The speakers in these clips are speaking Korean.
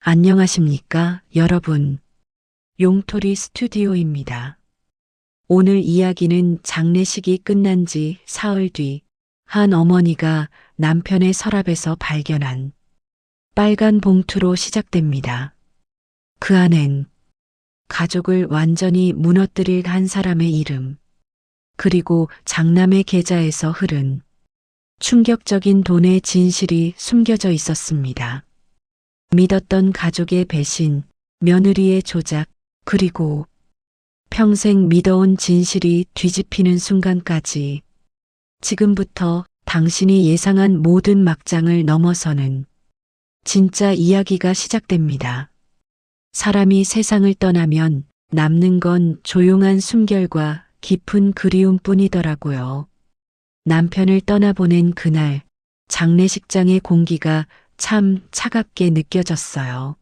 안녕하십니까, 여러분. 용토리 스튜디오입니다. 오늘 이야기는 장례식이 끝난 지 사흘 뒤 한 어머니가 남편의 서랍에서 발견한 빨간 봉투로 시작됩니다. 그 안엔 가족을 완전히 무너뜨릴 한 사람의 이름, 그리고 장남의 계좌에서 흐른 충격적인 돈의 진실이 숨겨져 있었습니다. 믿었던 가족의 배신, 며느리의 조작, 그리고 평생 믿어온 진실이 뒤집히는 순간까지 지금부터 당신이 예상한 모든 막장을 넘어서는 진짜 이야기가 시작됩니다. 사람이 세상을 떠나면 남는 건 조용한 숨결과 깊은 그리움뿐이더라고요. 남편을 떠나보낸 그날 장례식장의 공기가 참 차갑게 느껴졌어요.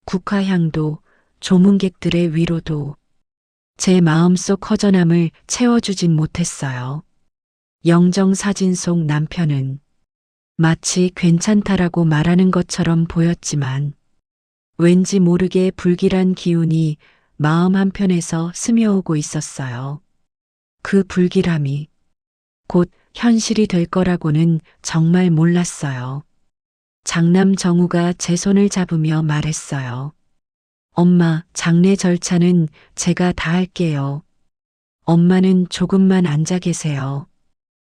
국화향도, 조문객들의 위로도 제 마음속 허전함을 채워주진 못했어요. 영정사진 속 남편은 마치 괜찮다라고 말하는 것처럼 보였지만 왠지 모르게 불길한 기운이 마음 한편에서 스며오고 있었어요. 그 불길함이 곧 현실이 될 거라고는 정말 몰랐어요. 장남 정우가 제 손을 잡으며 말했어요. 엄마, 장례 절차는 제가 다 할게요. 엄마는 조금만 앉아 계세요.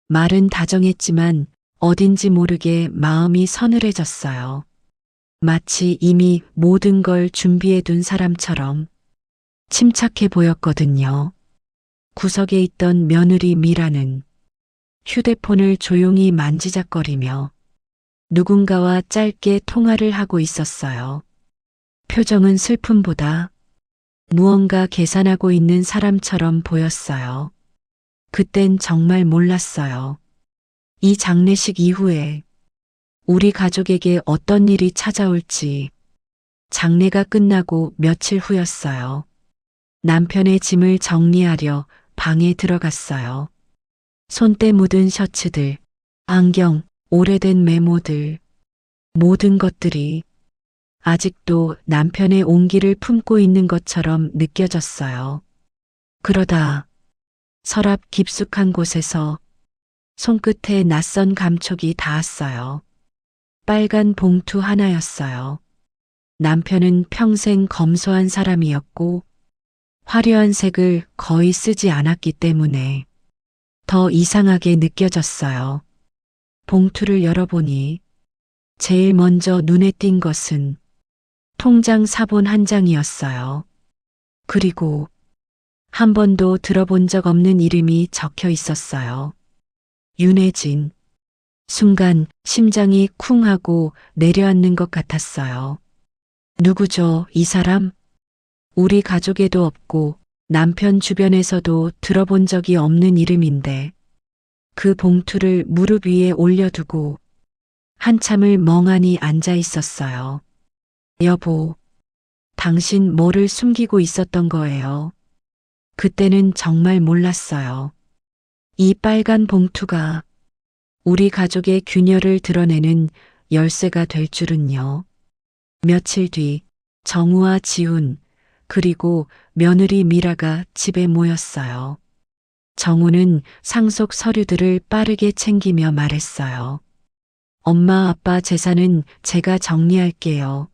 말은 다정했지만 어딘지 모르게 마음이 서늘해졌어요. 마치 이미 모든 걸 준비해 둔 사람처럼 침착해 보였거든요. 구석에 있던 며느리 미라는 휴대폰을 조용히 만지작거리며 누군가와 짧게 통화를 하고 있었어요. 표정은 슬픔보다 무언가 계산하고 있는 사람처럼 보였어요. 그땐 정말 몰랐어요. 이 장례식 이후에 우리 가족에게 어떤 일이 찾아올지. 장례가 끝나고 며칠 후였어요. 남편의 짐을 정리하려 방에 들어갔어요. 손때 묻은 셔츠들, 안경, 오래된 메모들, 모든 것들이 아직도 남편의 온기를 품고 있는 것처럼 느껴졌어요. 그러다 서랍 깊숙한 곳에서 손끝에 낯선 감촉이 닿았어요. 빨간 봉투 하나였어요. 남편은 평생 검소한 사람이었고 화려한 색을 거의 쓰지 않았기 때문에 더 이상하게 느껴졌어요. 봉투를 열어보니 제일 먼저 눈에 띈 것은 통장 사본 한 장이었어요. 그리고 한 번도 들어본 적 없는 이름이 적혀 있었어요. 윤혜진. 순간 심장이 쿵 하고 내려앉는 것 같았어요. 누구죠, 이 사람? 우리 가족에도 없고 남편 주변에서도 들어본 적이 없는 이름인데 그 봉투를 무릎 위에 올려두고 한참을 멍하니 앉아 있었어요. 여보, 당신 뭐를 숨기고 있었던 거예요? 그때는 정말 몰랐어요. 이 빨간 봉투가 우리 가족의 균열을 드러내는 열쇠가 될 줄은요. 며칠 뒤 정우와 지훈 그리고 며느리 미라가 집에 모였어요. 정우는 상속 서류들을 빠르게 챙기며 말했어요. 엄마 아빠 재산은 제가 정리할게요.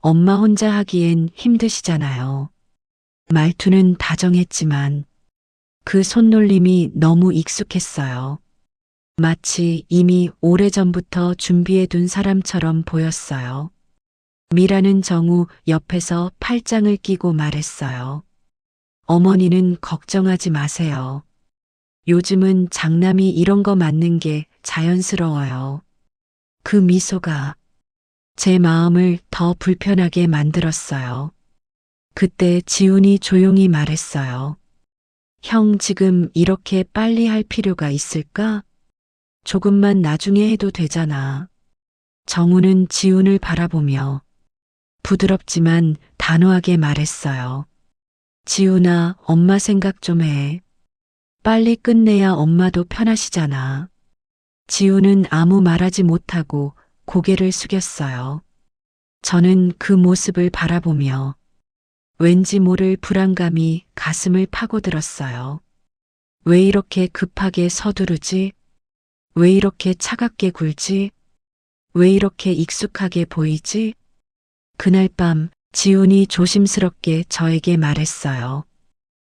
엄마 혼자 하기엔 힘드시잖아요. 말투는 다정했지만 그 손놀림이 너무 익숙했어요. 마치 이미 오래전부터 준비해둔 사람처럼 보였어요. 미라는 정우 옆에서 팔짱을 끼고 말했어요. 어머니는 걱정하지 마세요. 요즘은 장남이 이런 거 맞는 게 자연스러워요. 그 미소가 제 마음을 더 불편하게 만들었어요. 그때 지훈이 조용히 말했어요. 형 지금 이렇게 빨리 할 필요가 있을까? 조금만 나중에 해도 되잖아. 정우는 지훈을 바라보며 부드럽지만 단호하게 말했어요. 지훈아, 엄마 생각 좀 해. 빨리 끝내야 엄마도 편하시잖아. 지훈은 아무 말하지 못하고 고개를 숙였어요. 저는 그 모습을 바라보며 왠지 모를 불안감이 가슴을 파고들었어요. 왜 이렇게 급하게 서두르지? 왜 이렇게 차갑게 굴지? 왜 이렇게 익숙하게 보이지? 그날 밤 지훈이 조심스럽게 저에게 말했어요.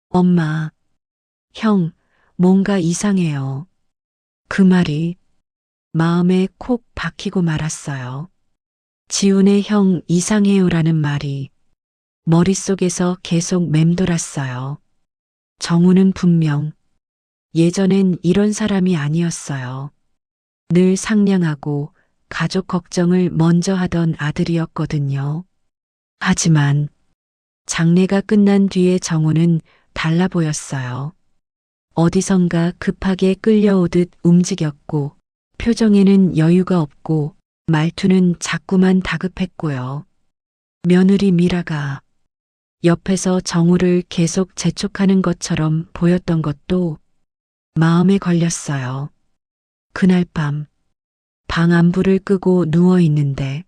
엄마, 형, 뭔가 이상해요. 그 말이 마음에 콕 박히고 말았어요. 지훈의 형 이상해요라는 말이 머릿속에서 계속 맴돌았어요. 정우는 분명 예전엔 이런 사람이 아니었어요. 늘 상냥하고 가족 걱정을 먼저 하던 아들이었거든요. 하지만 장례가 끝난 뒤에 정우는 달라 보였어요. 어디선가 급하게 끌려오듯 움직였고 표정에는 여유가 없고 말투는 자꾸만 다급했고요. 며느리 미라가 옆에서 정우를 계속 재촉하는 것처럼 보였던 것도 마음에 걸렸어요. 그날 밤 방 안불을 끄고 누워 있는데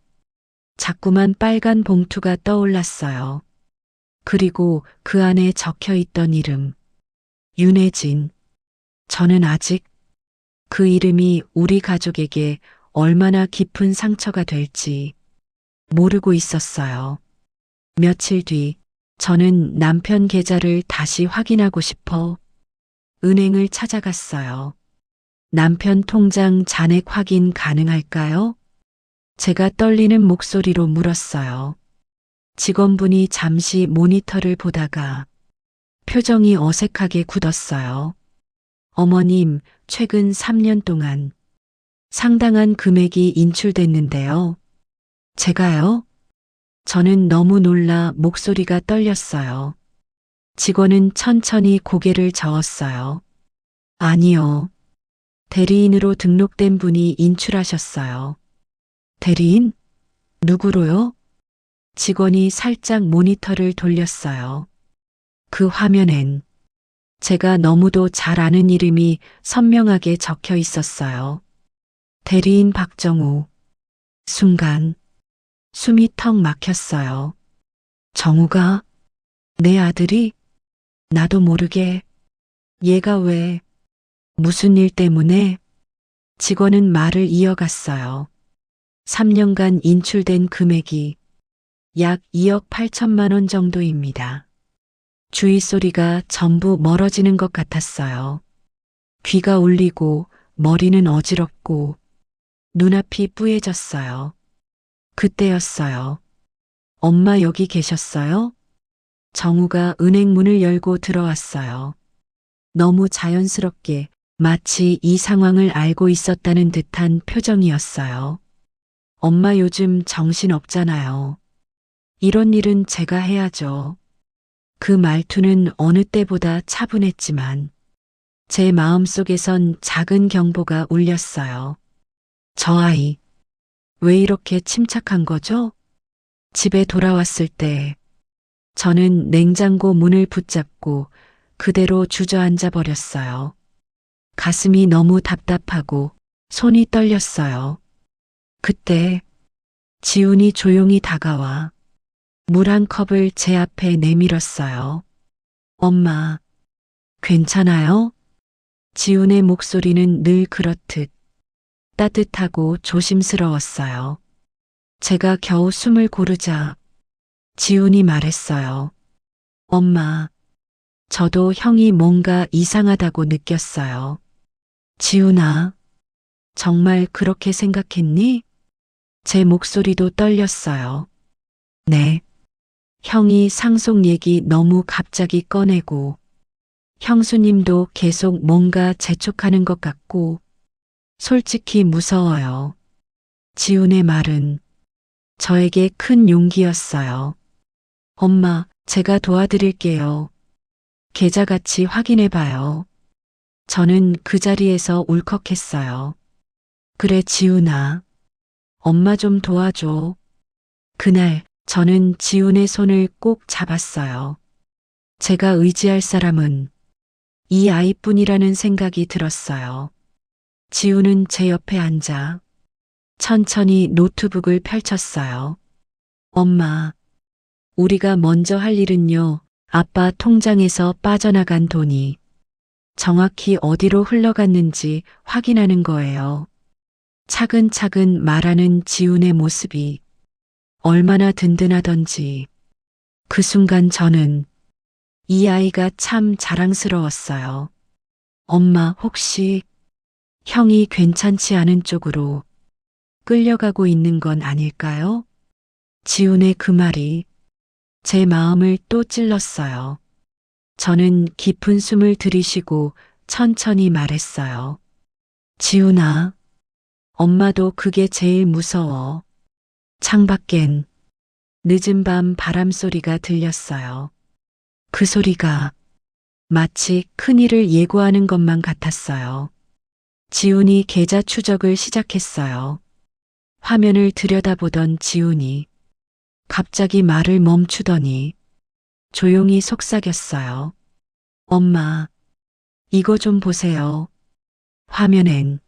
자꾸만 빨간 봉투가 떠올랐어요. 그리고 그 안에 적혀 있던 이름, 윤혜진. 저는 아직 그 이름이 우리 가족에게 얼마나 깊은 상처가 될지 모르고 있었어요. 며칠 뒤 저는 남편 계좌를 다시 확인하고 싶어 은행을 찾아갔어요. 남편 통장 잔액 확인 가능할까요? 제가 떨리는 목소리로 물었어요. 직원분이 잠시 모니터를 보다가 표정이 어색하게 굳었어요. 어머님, 최근 3년 동안 상당한 금액이 인출됐는데요. 제가요? 저는 너무 놀라 목소리가 떨렸어요. 직원은 천천히 고개를 저었어요. 아니요. 대리인으로 등록된 분이 인출하셨어요. 대리인? 누구로요? 직원이 살짝 모니터를 돌렸어요. 그 화면엔 제가 너무도 잘 아는 이름이 선명하게 적혀 있었어요. 대리인 박정우. 순간 숨이 턱 막혔어요. 정우가? 내 아들이? 나도 모르게. 얘가 왜? 무슨 일 때문에? 직원은 말을 이어갔어요. 3년간 인출된 금액이 약 2억 8천만 원 정도입니다. 주위 소리가 전부 멀어지는 것 같았어요. 귀가 울리고 머리는 어지럽고 눈앞이 뿌얘졌어요. 그때였어요. 엄마 여기 계셨어요? 정우가 은행 문을 열고 들어왔어요. 너무 자연스럽게 마치 이 상황을 알고 있었다는 듯한 표정이었어요. 엄마 요즘 정신 없잖아요. 이런 일은 제가 해야죠. 그 말투는 어느 때보다 차분했지만 제 마음속에선 작은 경보가 울렸어요. 저 아이, 왜 이렇게 침착한 거죠? 집에 돌아왔을 때 저는 냉장고 문을 붙잡고 그대로 주저앉아 버렸어요. 가슴이 너무 답답하고 손이 떨렸어요. 그때 지훈이 조용히 다가와 물 한 컵을 제 앞에 내밀었어요. 엄마, 괜찮아요? 지훈의 목소리는 늘 그렇듯 따뜻하고 조심스러웠어요. 제가 겨우 숨을 고르자 지훈이 말했어요. 엄마, 저도 형이 뭔가 이상하다고 느꼈어요. 지훈아, 정말 그렇게 생각했니? 제 목소리도 떨렸어요. 네. 형이 상속 얘기 너무 갑자기 꺼내고 형수님도 계속 뭔가 재촉하는 것 같고 솔직히 무서워요. 지훈의 말은 저에게 큰 용기였어요. 엄마, 제가 도와드릴게요. 계좌 같이 확인해 봐요. 저는 그 자리에서 울컥했어요. 그래, 지훈아. 엄마 좀 도와줘. 그날 저는 지훈의 손을 꼭 잡았어요. 제가 의지할 사람은 이 아이뿐이라는 생각이 들었어요. 지훈은 제 옆에 앉아 천천히 노트북을 펼쳤어요. 엄마, 우리가 먼저 할 일은요, 아빠 통장에서 빠져나간 돈이 정확히 어디로 흘러갔는지 확인하는 거예요. 차근차근 말하는 지훈의 모습이 얼마나 든든하던지 그 순간 저는 이 아이가 참 자랑스러웠어요. 엄마, 혹시 형이 괜찮지 않은 쪽으로 끌려가고 있는 건 아닐까요? 지훈의 그 말이 제 마음을 또 찔렀어요. 저는 깊은 숨을 들이쉬고 천천히 말했어요. 지훈아, 엄마도 그게 제일 무서워. 창밖엔 늦은 밤 바람 소리가 들렸어요. 그 소리가 마치 큰일을 예고하는 것만 같았어요. 지훈이 계좌 추적을 시작했어요. 화면을 들여다보던 지훈이 갑자기 말을 멈추더니 조용히 속삭였어요. 엄마, 이거 좀 보세요. 화면엔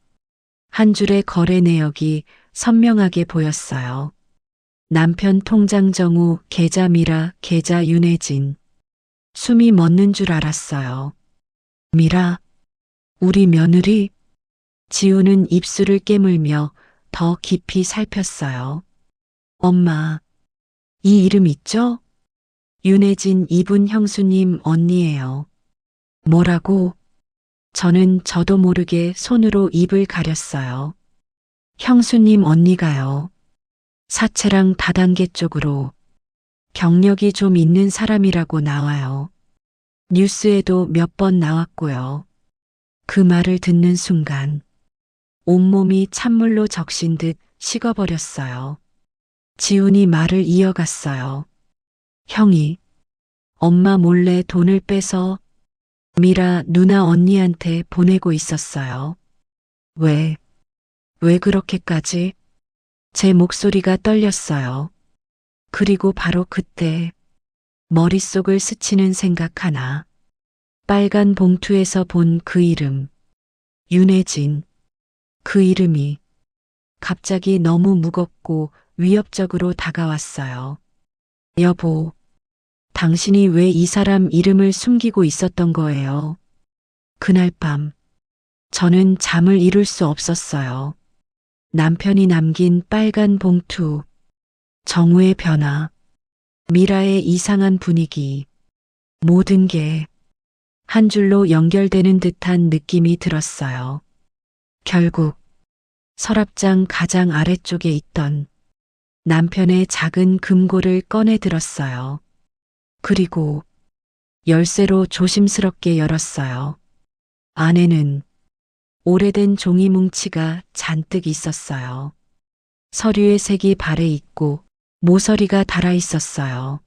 한 줄의 거래 내역이 선명하게 보였어요. 남편 통장 정우, 계좌 미라, 계좌 윤혜진. 숨이 멎는 줄 알았어요. 미라, 우리 며느리? 지우는 입술을 깨물며 더 깊이 살폈어요. 엄마, 이 이름 있죠? 윤혜진 이분 형수님 언니예요. 뭐라고? 저는 저도 모르게 손으로 입을 가렸어요. 형수님 언니가요. 사채랑 다단계 쪽으로 경력이 좀 있는 사람이라고 나와요. 뉴스에도 몇 번 나왔고요. 그 말을 듣는 순간 온몸이 찬물로 적신 듯 식어버렸어요. 지훈이 말을 이어갔어요. 형이 엄마 몰래 돈을 빼서 미라 누나 언니한테 보내고 있었어요. 왜 그렇게까지? 제 목소리가 떨렸어요. 그리고 바로 그때 머릿속을 스치는 생각 하나. 빨간 봉투에서 본 그 이름. 윤혜진. 그 이름이 갑자기 너무 무겁고 위협적으로 다가왔어요. 여보, 당신이 왜 이 사람 이름을 숨기고 있었던 거예요? 그날 밤, 저는 잠을 이룰 수 없었어요. 남편이 남긴 빨간 봉투, 정우의 변화, 미라의 이상한 분위기, 모든 게 한 줄로 연결되는 듯한 느낌이 들었어요. 결국 서랍장 가장 아래쪽에 있던 남편의 작은 금고를 꺼내 들었어요. 그리고 열쇠로 조심스럽게 열었어요. 안에는 오래된 종이 뭉치가 잔뜩 있었어요. 서류의 색이 발에 있고 모서리가 달아 있었어요.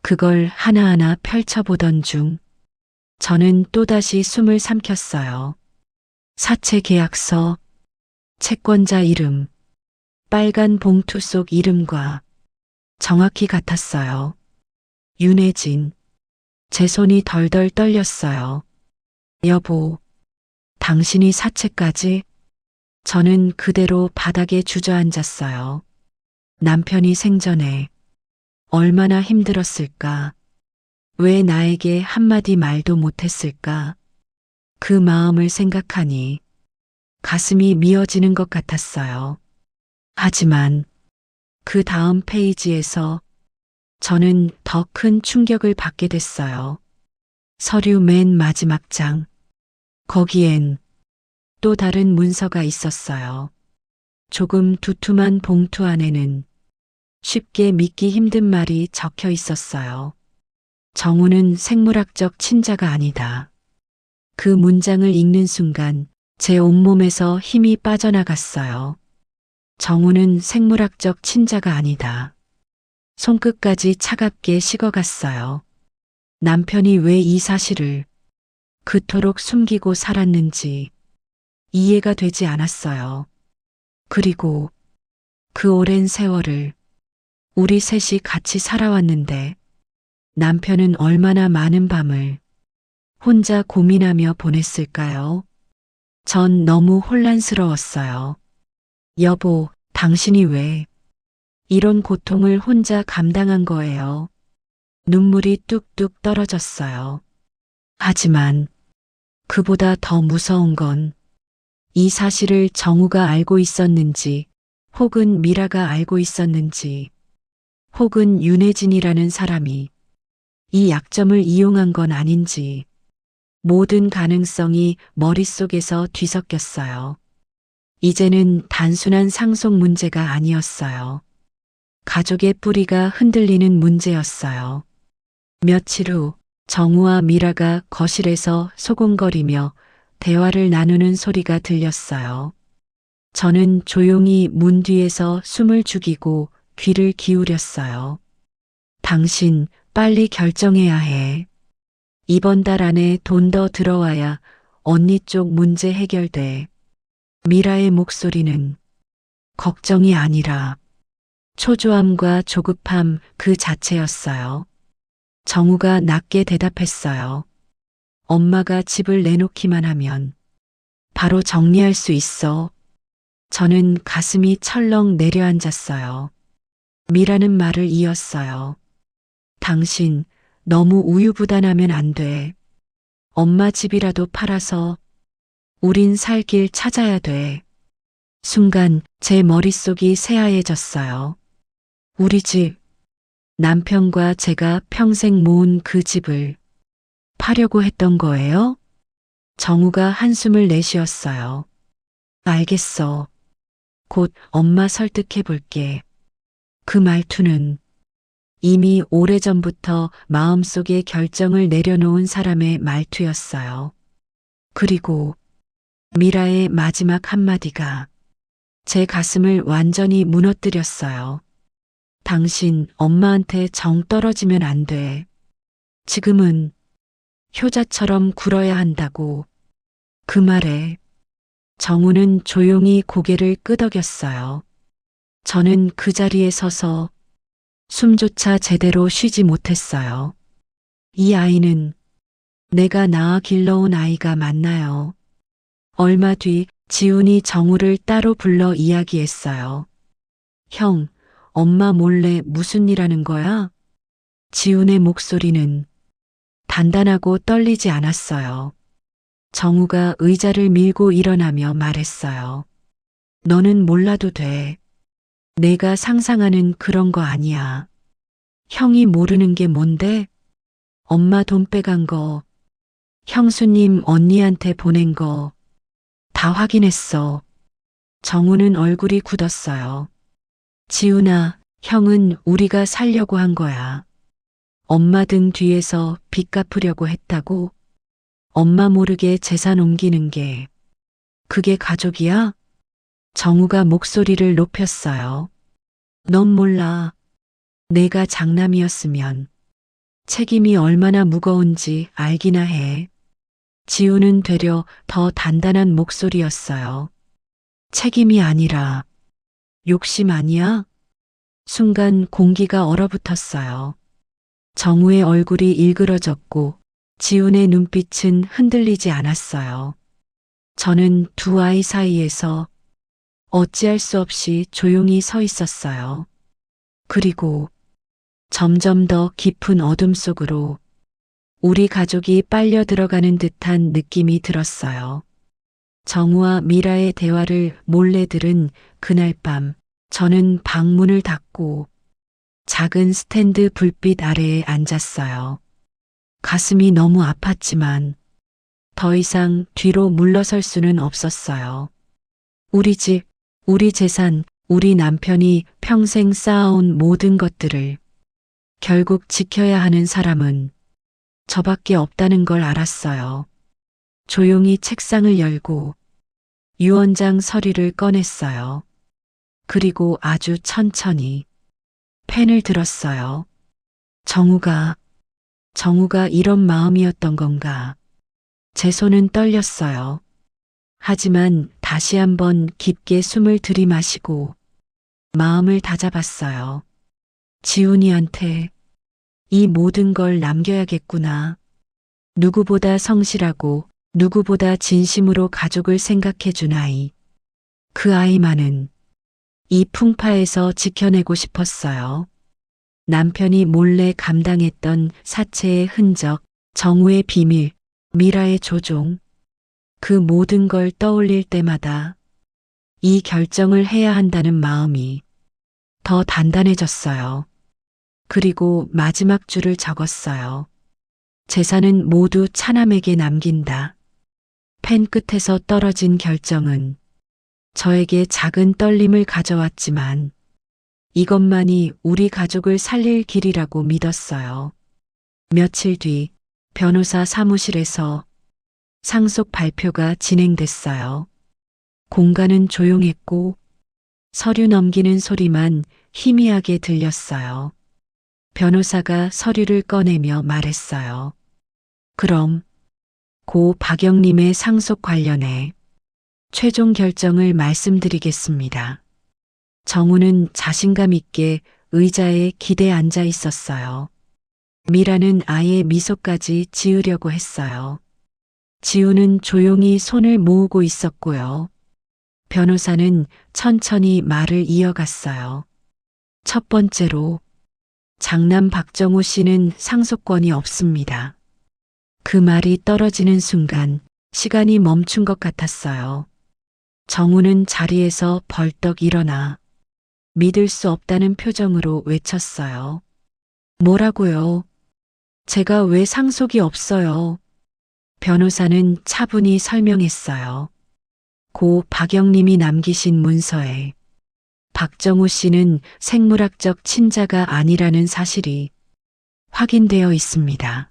그걸 하나하나 펼쳐보던 중 저는 또다시 숨을 삼켰어요. 사채 계약서, 채권자 이름, 빨간 봉투 속 이름과 정확히 같았어요. 윤혜진. 제 손이 덜덜 떨렸어요. 여보, 당신이 사채까지? 저는 그대로 바닥에 주저앉았어요. 남편이 생전에 얼마나 힘들었을까? 왜 나에게 한마디 말도 못했을까? 그 마음을 생각하니 가슴이 미어지는 것 같았어요. 하지만 그 다음 페이지에서 저는 더 큰 충격을 받게 됐어요. 서류 맨 마지막 장. 거기엔 또 다른 문서가 있었어요. 조금 두툼한 봉투 안에는 쉽게 믿기 힘든 말이 적혀 있었어요. 정우는 생물학적 친자가 아니다. 그 문장을 읽는 순간 제 온몸에서 힘이 빠져나갔어요. 정우는 생물학적 친자가 아니다. 손끝까지 차갑게 식어갔어요. 남편이 왜 이 사실을 그토록 숨기고 살았는지 이해가 되지 않았어요. 그리고 그 오랜 세월을 우리 셋이 같이 살아왔는데 남편은 얼마나 많은 밤을 혼자 고민하며 보냈을까요? 전 너무 혼란스러웠어요. 여보, 당신이 왜 이런 고통을 혼자 감당한 거예요. 눈물이 뚝뚝 떨어졌어요. 하지만 그보다 더 무서운 건 이 사실을 정우가 알고 있었는지, 혹은 미라가 알고 있었는지, 혹은 윤혜진이라는 사람이 이 약점을 이용한 건 아닌지, 모든 가능성이 머릿속에서 뒤섞였어요. 이제는 단순한 상속 문제가 아니었어요. 가족의 뿌리가 흔들리는 문제였어요. 며칠 후 정우와 미라가 거실에서 소곤거리며 대화를 나누는 소리가 들렸어요. 저는 조용히 문 뒤에서 숨을 죽이고 귀를 기울였어요. 당신 빨리 결정해야 해. 이번 달 안에 돈 더 들어와야 언니 쪽 문제 해결돼. 미라의 목소리는 걱정이 아니라 초조함과 조급함 그 자체였어요. 정우가 낮게 대답했어요. 엄마가 집을 내놓기만 하면 바로 정리할 수 있어. 저는 가슴이 철렁 내려앉았어요. 미라는 말을 이었어요. 당신 너무 우유부단하면 안 돼. 엄마 집이라도 팔아서 우린 살 길 찾아야 돼. 순간 제 머릿속이 새하얘졌어요. 우리 집, 남편과 제가 평생 모은 그 집을 파려고 했던 거예요? 정우가 한숨을 내쉬었어요. 알겠어. 곧 엄마 설득해 볼게. 그 말투는 이미 오래전부터 마음속에 결정을 내려놓은 사람의 말투였어요. 그리고 미라의 마지막 한마디가 제 가슴을 완전히 무너뜨렸어요. 당신 엄마한테 정 떨어지면 안 돼. 지금은 효자처럼 굴어야 한다고. 그 말에 정우는 조용히 고개를 끄덕였어요. 저는 그 자리에 서서 숨조차 제대로 쉬지 못했어요. 이 아이는 내가 낳아 길러온 아이가 맞나요? 얼마 뒤 지훈이 정우를 따로 불러 이야기했어요. 형, 엄마 몰래 무슨 일 하는 거야? 지훈의 목소리는 단단하고 떨리지 않았어요. 정우가 의자를 밀고 일어나며 말했어요. 너는 몰라도 돼. 내가 상상하는 그런 거 아니야. 형이 모르는 게 뭔데? 엄마 돈 빼간 거, 형수님 언니한테 보낸 거 다 확인했어. 정우는 얼굴이 굳었어요. 지훈아, 형은 우리가 살려고 한 거야. 엄마 등 뒤에서 빚 갚으려고 했다고? 엄마 모르게 재산 옮기는 게 그게 가족이야? 정우가 목소리를 높였어요. 넌 몰라. 내가 장남이었으면 책임이 얼마나 무거운지 알기나 해. 지우는 되려 더 단단한 목소리였어요. 책임이 아니라 욕심 아니야? 순간 공기가 얼어붙었어요. 정우의 얼굴이 일그러졌고 지훈의 눈빛은 흔들리지 않았어요. 저는 두 아이 사이에서 어찌할 수 없이 조용히 서 있었어요. 그리고 점점 더 깊은 어둠 속으로 우리 가족이 빨려 들어가는 듯한 느낌이 들었어요. 정우와 미라의 대화를 몰래 들은 그날 밤, 저는 방문을 닫고 작은 스탠드 불빛 아래에 앉았어요. 가슴이 너무 아팠지만 더 이상 뒤로 물러설 수는 없었어요. 우리 집, 우리 재산, 우리 남편이 평생 쌓아온 모든 것들을 결국 지켜야 하는 사람은 저밖에 없다는 걸 알았어요. 조용히 책상을 열고 유언장 서류를 꺼냈어요. 그리고 아주 천천히 펜을 들었어요. 정우가 이런 마음이었던 건가. 제 손은 떨렸어요. 하지만 다시 한번 깊게 숨을 들이마시고 마음을 다잡았어요. 지훈이한테 이 모든 걸 남겨야겠구나. 누구보다 성실하고 누구보다 진심으로 가족을 생각해 준 아이. 그 아이만은 이 풍파에서 지켜내고 싶었어요. 남편이 몰래 감당했던 사체의 흔적, 정우의 비밀, 미라의 조종, 그 모든 걸 떠올릴 때마다 이 결정을 해야 한다는 마음이 더 단단해졌어요. 그리고 마지막 줄을 적었어요. 재산은 모두 차남에게 남긴다. 펜 끝에서 떨어진 결정은 저에게 작은 떨림을 가져왔지만 이것만이 우리 가족을 살릴 길이라고 믿었어요. 며칠 뒤 변호사 사무실에서 상속 발표가 진행됐어요. 공간은 조용했고 서류 넘기는 소리만 희미하게 들렸어요. 변호사가 서류를 꺼내며 말했어요. 그럼 고 박영림의 상속 관련해 최종 결정을 말씀드리겠습니다. 정우는 자신감 있게 의자에 기대 앉아 있었어요. 미라는 아예 미소까지 지으려고 했어요. 지우는 조용히 손을 모으고 있었고요. 변호사는 천천히 말을 이어갔어요. 첫 번째로, 장남 박정우 씨는 상속권이 없습니다. 그 말이 떨어지는 순간 시간이 멈춘 것 같았어요. 정우는 자리에서 벌떡 일어나 믿을 수 없다는 표정으로 외쳤어요. 뭐라고요? 제가 왜 상속이 없어요? 변호사는 차분히 설명했어요. 고 박영림이 남기신 문서에 박정우 씨는 생물학적 친자가 아니라는 사실이 확인되어 있습니다.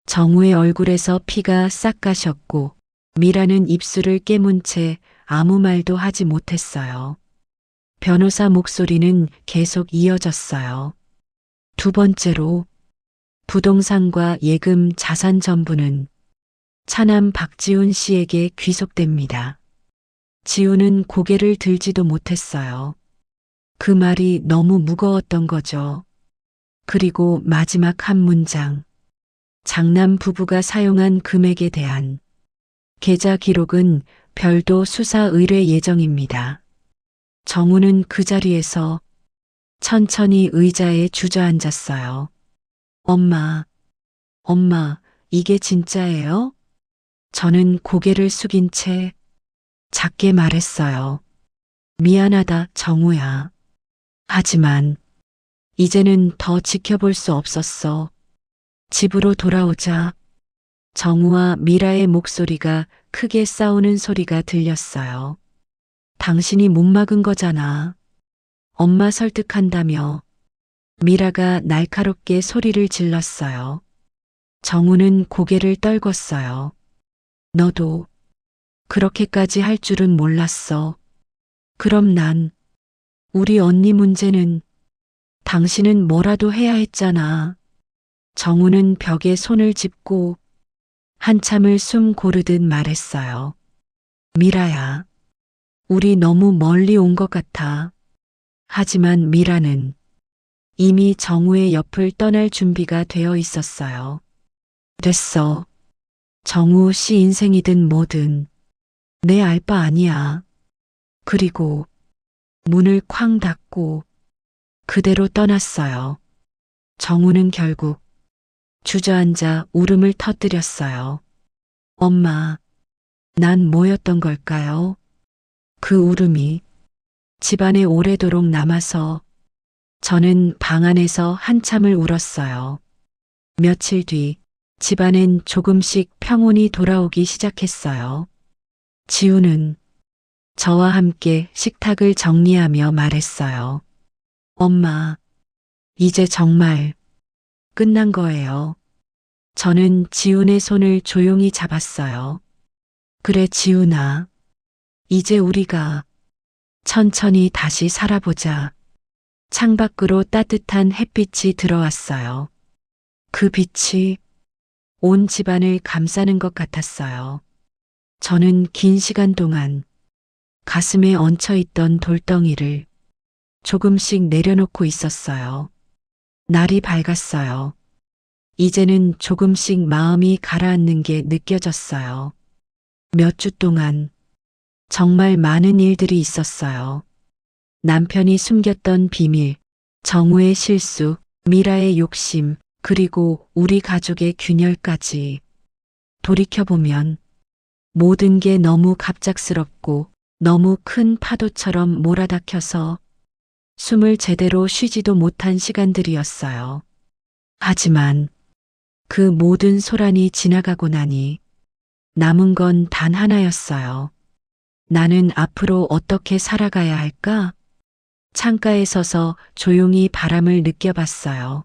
정우의 얼굴에서 피가 싹 가셨고 미라는 입술을 깨문 채 아무 말도 하지 못했어요. 변호사 목소리는 계속 이어졌어요. 두 번째로, 부동산과 예금 자산 전부는 차남 박지훈 씨에게 귀속됩니다. 지훈은 고개를 들지도 못했어요. 그 말이 너무 무거웠던 거죠. 그리고 마지막 한 문장. 장남 부부가 사용한 금액에 대한 계좌 기록은 별도 수사 의뢰 예정입니다. 정우는 그 자리에서 천천히 의자에 주저앉았어요. 엄마, 이게 진짜예요? 저는 고개를 숙인 채 작게 말했어요. 미안하다, 정우야. 하지만 이제는 더 지켜볼 수 없었어. 집으로 돌아오자 정우와 미라의 목소리가 크게 싸우는 소리가 들렸어요. 당신이 못 막은 거잖아. 엄마 설득한다며 미라가 날카롭게 소리를 질렀어요. 정우는 고개를 떨궜어요. 너도 그렇게까지 할 줄은 몰랐어. 그럼 난, 우리 언니 문제는 당신은 뭐라도 해야 했잖아. 정우는 벽에 손을 짚고 한참을 숨 고르듯 말했어요. 미라야, 우리 너무 멀리 온 것 같아. 하지만 미라는 이미 정우의 옆을 떠날 준비가 되어 있었어요. 됐어. 정우 씨 인생이든 뭐든 내 알 바 아니야. 그리고 문을 쾅 닫고 그대로 떠났어요. 정우는 결국 주저앉아 울음을 터뜨렸어요. 엄마, 난 뭐였던 걸까요? 그 울음이 집안에 오래도록 남아서 저는 방 안에서 한참을 울었어요. 며칠 뒤 집안엔 조금씩 평온이 돌아오기 시작했어요. 지우는 저와 함께 식탁을 정리하며 말했어요. 엄마, 이제 정말 끝난 거예요. 저는 지훈의 손을 조용히 잡았어요. 그래, 지훈아. 이제 우리가 천천히 다시 살아보자. 창밖으로 따뜻한 햇빛이 들어왔어요. 그 빛이 온 집안을 감싸는 것 같았어요. 저는 긴 시간 동안 가슴에 얹혀있던 돌덩이를 조금씩 내려놓고 있었어요. 날이 밝았어요. 이제는 조금씩 마음이 가라앉는 게 느껴졌어요. 몇 주 동안 정말 많은 일들이 있었어요. 남편이 숨겼던 비밀, 정우의 실수, 미라의 욕심, 그리고 우리 가족의 균열까지 돌이켜보면 모든 게 너무 갑작스럽고 너무 큰 파도처럼 몰아닥쳐서 숨을 제대로 쉬지도 못한 시간들이었어요. 하지만 그 모든 소란이 지나가고 나니 남은 건 단 하나였어요. 나는 앞으로 어떻게 살아가야 할까? 창가에 서서 조용히 바람을 느껴봤어요.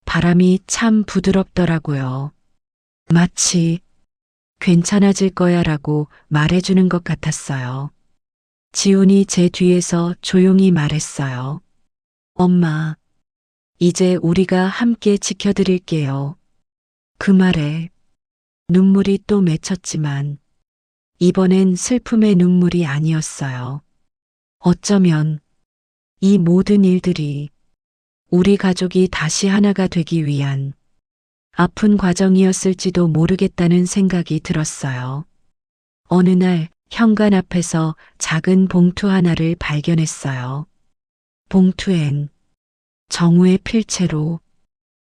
바람이 참 부드럽더라고요. 마치 괜찮아질 거야 라고 말해주는 것 같았어요. 지훈이 제 뒤에서 조용히 말했어요. 엄마, 이제 우리가 함께 지켜드릴게요. 그 말에 눈물이 또 맺혔지만 이번엔 슬픔의 눈물이 아니었어요. 어쩌면 이 모든 일들이 우리 가족이 다시 하나가 되기 위한 아픈 과정이었을지도 모르겠다는 생각이 들었어요. 어느 날 현관 앞에서 작은 봉투 하나를 발견했어요. 봉투엔 정우의 필체로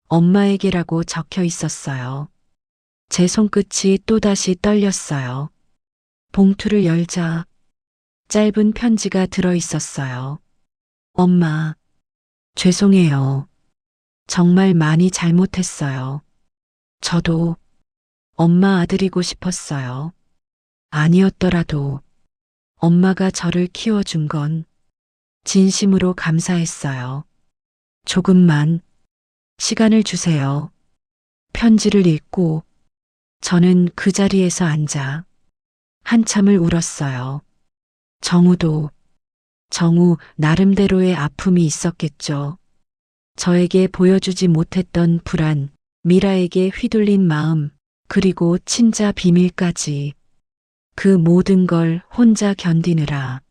엄마에게라고 적혀 있었어요. 제 손끝이 또다시 떨렸어요. 봉투를 열자 짧은 편지가 들어 있었어요. 엄마, 죄송해요. 정말 많이 잘못했어요. 저도 엄마 아들이고 싶었어요. 아니었더라도 엄마가 저를 키워준 건 진심으로 감사했어요. 조금만 시간을 주세요. 편지를 읽고 저는 그 자리에서 앉아 한참을 울었어요. 정우 나름대로의 아픔이 있었겠죠. 저에게 보여주지 못했던 불안, 미라에게 휘둘린 마음, 그리고 친자 비밀까지 그 모든 걸 혼자 견디느라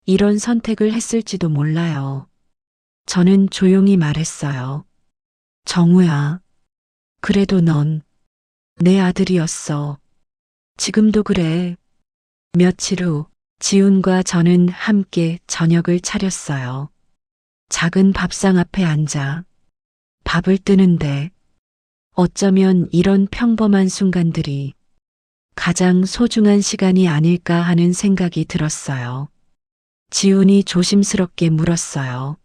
이런 선택을 했을지도 몰라요. 저는 조용히 말했어요. 정우야, 그래도 넌 내 아들이었어. 지금도 그래. 며칠 후 지훈과 저는 함께 저녁을 차렸어요. 작은 밥상 앞에 앉아 밥을 뜨는데 어쩌면 이런 평범한 순간들이 가장 소중한 시간이 아닐까 하는 생각이 들었어요. 지훈이 조심스럽게 물었어요.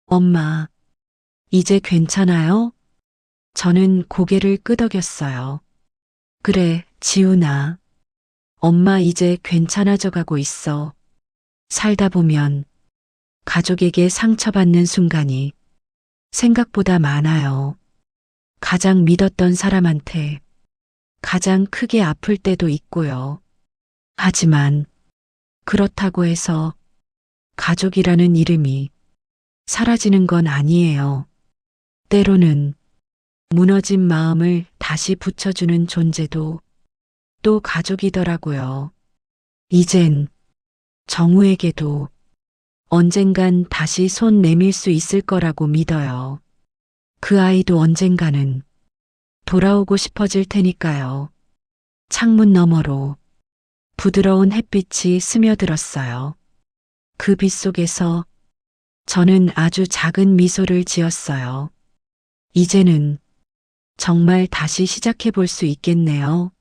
엄마, 이제 괜찮아요? 저는 고개를 끄덕였어요. 그래, 지훈아. 엄마 이제 괜찮아져 가고 있어. 살다 보면 가족에게 상처받는 순간이 생각보다 많아요. 가장 믿었던 사람한테 가장 크게 아플 때도 있고요. 하지만 그렇다고 해서 가족이라는 이름이 사라지는 건 아니에요. 때로는 무너진 마음을 다시 붙여주는 존재도 또 가족이더라고요. 이젠 정우에게도 언젠간 다시 손 내밀 수 있을 거라고 믿어요. 그 아이도 언젠가는 돌아오고 싶어질 테니까요. 창문 너머로 부드러운 햇빛이 스며들었어요. 그 빛 속에서 저는 아주 작은 미소를 지었어요. 이제는 정말 다시 시작해 볼 수 있겠네요.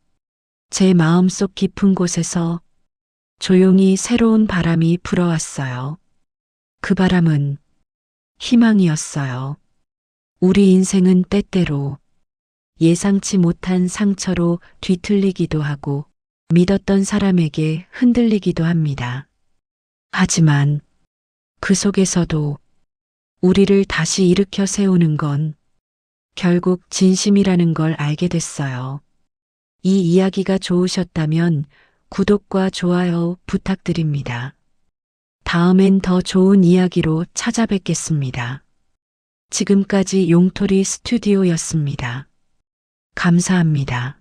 제 마음속 깊은 곳에서 조용히 새로운 바람이 불어왔어요. 그 바람은 희망이었어요. 우리 인생은 때때로 예상치 못한 상처로 뒤틀리기도 하고 믿었던 사람에게 흔들리기도 합니다. 하지만 그 속에서도 우리를 다시 일으켜 세우는 건 결국 진심이라는 걸 알게 됐어요. 이 이야기가 좋으셨다면 구독과 좋아요 부탁드립니다. 다음엔 더 좋은 이야기로 찾아뵙겠습니다. 지금까지 용토리 스튜디오였습니다. 감사합니다.